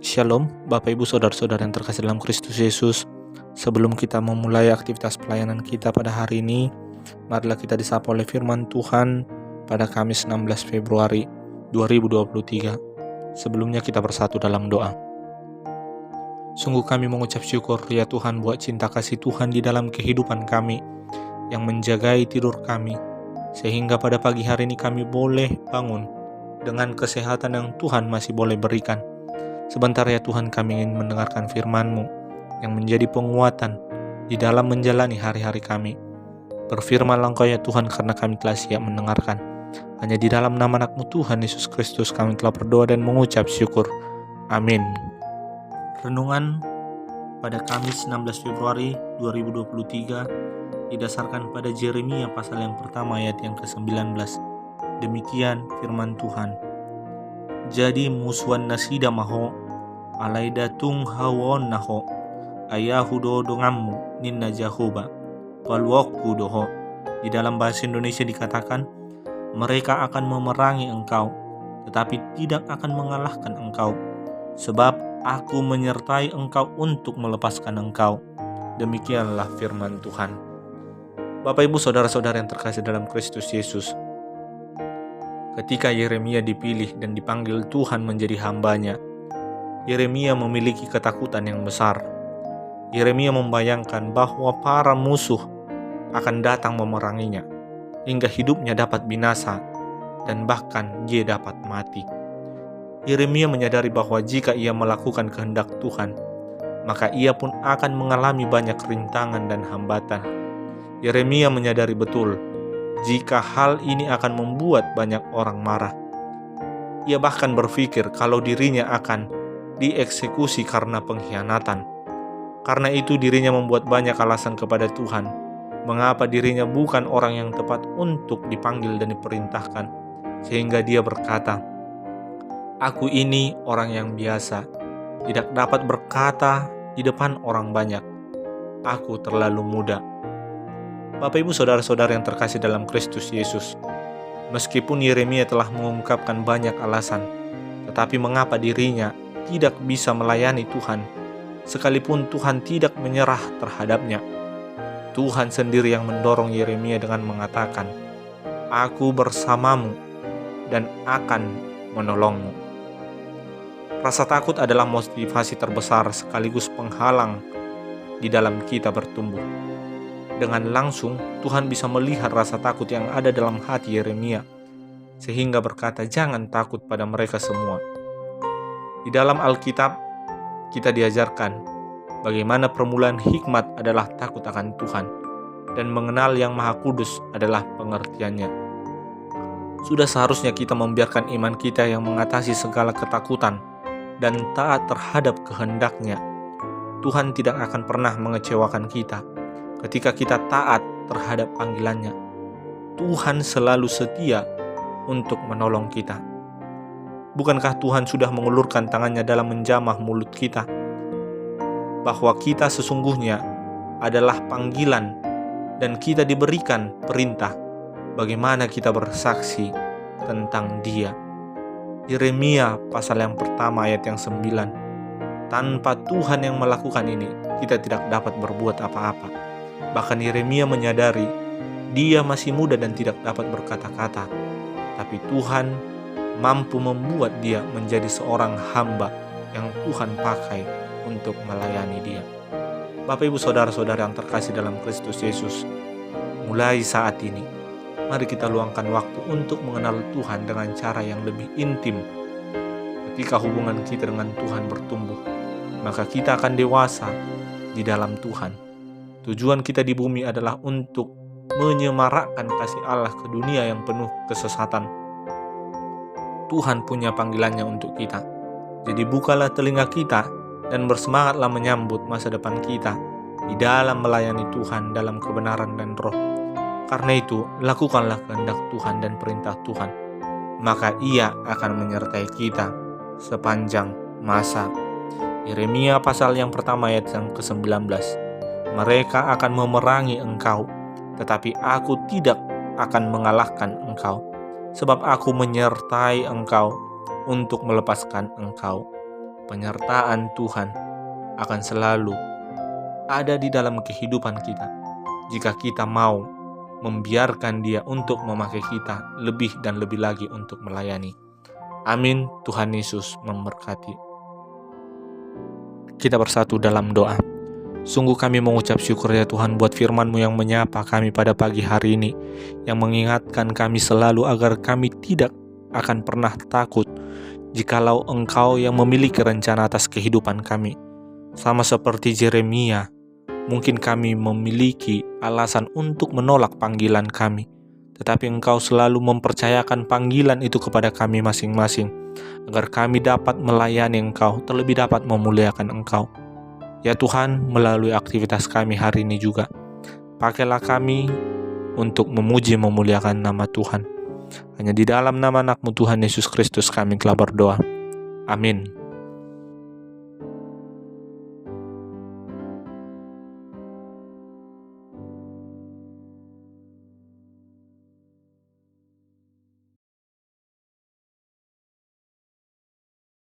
Shalom, Bapak Ibu Saudara-saudara yang terkasih dalam Kristus Yesus. Sebelum kita memulai aktivitas pelayanan kita pada hari ini, marilah kita disapa oleh firman Tuhan pada Kamis 16 Februari 2023. Sebelumnya kita bersatu dalam doa. Sungguh kami mengucap syukur ya Tuhan buat cinta kasih Tuhan di dalam kehidupan kami yang menjagai tidur kami, sehingga pada pagi hari ini kami boleh bangun dengan kesehatan yang Tuhan masih boleh berikan. Sebentar ya Tuhan, kami ingin mendengarkan firman-Mu yang menjadi penguatan di dalam menjalani hari-hari kami. Berfirmanlah Engkau ya Tuhan, karena kami telah siap mendengarkan. Hanya di dalam nama anak-Mu Tuhan Yesus Kristus kami telah berdoa dan mengucap syukur. Amin. Renungan pada Kamis 16 Februari 2023 didasarkan pada Yeremia pasal yang pertama ayat yang ke-19. Demikian firman Tuhan. Jadi musuhan nasida maho alaida tung hawon naho ayahudo dongammu ninna jahoba walwokku doho. Di dalam bahasa Indonesia dikatakan, mereka akan memerangi engkau tetapi tidak akan mengalahkan engkau, sebab aku menyertai engkau untuk melepaskan engkau. Demikianlah firman Tuhan. Bapak Ibu Saudara-saudara yang terkasih dalam Kristus Yesus, ketika Yeremia dipilih dan dipanggil Tuhan menjadi hamba-Nya, Yeremia memiliki ketakutan yang besar. Yeremia membayangkan bahwa para musuh akan datang memeranginya, hingga hidupnya dapat binasa dan bahkan dia dapat mati. Yeremia menyadari bahwa jika ia melakukan kehendak Tuhan, maka ia pun akan mengalami banyak rintangan dan hambatan. Yeremia menyadari betul jika hal ini akan membuat banyak orang marah. Ia bahkan berpikir kalau dirinya akan dieksekusi karena pengkhianatan. Karena itu dirinya membuat banyak alasan kepada Tuhan mengapa dirinya bukan orang yang tepat untuk dipanggil dan diperintahkan. Sehingga dia berkata, "Aku ini orang yang biasa, tidak dapat berkata di depan orang banyak. Aku terlalu muda." Bapak Ibu Saudara-saudara yang terkasih dalam Kristus Yesus, meskipun Yeremia telah mengungkapkan banyak alasan, tetapi mengapa dirinya tidak bisa melayani Tuhan, sekalipun Tuhan tidak menyerah terhadapnya? Tuhan sendiri yang mendorong Yeremia dengan mengatakan, "Aku bersamamu dan akan menolongmu." Rasa takut adalah motivasi terbesar sekaligus penghalang di dalam kita bertumbuh. Dengan langsung, Tuhan bisa melihat rasa takut yang ada dalam hati Yeremia, sehingga berkata, "Jangan takut pada mereka semua." Di dalam Alkitab, kita diajarkan bagaimana permulaan hikmat adalah takut akan Tuhan, dan mengenal Yang Maha Kudus adalah pengertiannya. Sudah seharusnya kita membiarkan iman kita yang mengatasi segala ketakutan dan taat terhadap kehendak-Nya. Tuhan tidak akan pernah mengecewakan kita ketika kita taat terhadap panggilan-Nya. Tuhan selalu setia untuk menolong kita. Bukankah Tuhan sudah mengulurkan tangannya dalam menjamah mulut kita? Bahwa kita sesungguhnya adalah panggilan dan kita diberikan perintah bagaimana kita bersaksi tentang Dia. Yeremia pasal yang pertama ayat yang 9. Tanpa Tuhan yang melakukan ini, kita tidak dapat berbuat apa-apa. Bahkan Yeremia menyadari dia masih muda dan tidak dapat berkata-kata, tapi Tuhan mampu membuat dia menjadi seorang hamba yang Tuhan pakai untuk melayani dia. Bapak Ibu Saudara-saudara yang terkasih dalam Kristus Yesus, mulai saat ini, mari kita luangkan waktu untuk mengenal Tuhan dengan cara yang lebih intim. Ketika hubungan kita dengan Tuhan bertumbuh, maka kita akan dewasa di dalam Tuhan. Tujuan kita di bumi adalah untuk menyemarakkan kasih Allah ke dunia yang penuh kesesatan. Tuhan punya panggilannya untuk kita. Jadi bukalah telinga kita dan bersemangatlah menyambut masa depan kita di dalam melayani Tuhan dalam kebenaran dan roh. Karena itu, lakukanlah kehendak Tuhan dan perintah Tuhan, maka Ia akan menyertai kita sepanjang masa. Yeremia pasal yang pertama ayat yang ke-19. Mereka akan memerangi engkau, tetapi aku tidak akan mengalahkan engkau, sebab aku menyertai engkau untuk melepaskan engkau. penyertaan Tuhan akan selalu ada di dalam kehidupan kita jika kita mau membiarkan Dia untuk memakai kita lebih dan lebih lagi untuk melayani. Amin. Tuhan Yesus memberkati. Kita bersatu dalam doa. Sungguh kami mengucap syukur ya Tuhan buat firman-Mu yang menyapa kami pada pagi hari ini, yang mengingatkan kami selalu agar kami tidak akan pernah takut jikalau Engkau yang memiliki rencana atas kehidupan kami. Sama seperti Yeremia, mungkin kami memiliki alasan untuk menolak panggilan kami, tetapi Engkau selalu mempercayakan panggilan itu kepada kami masing-masing, agar kami dapat melayani Engkau, terlebih dapat memuliakan Engkau. Ya Tuhan, melalui aktivitas kami hari ini juga, pakailah kami untuk memuji memuliakan nama Tuhan. Hanya di dalam nama anak-Mu Tuhan Yesus Kristus kami telah berdoa. Amin.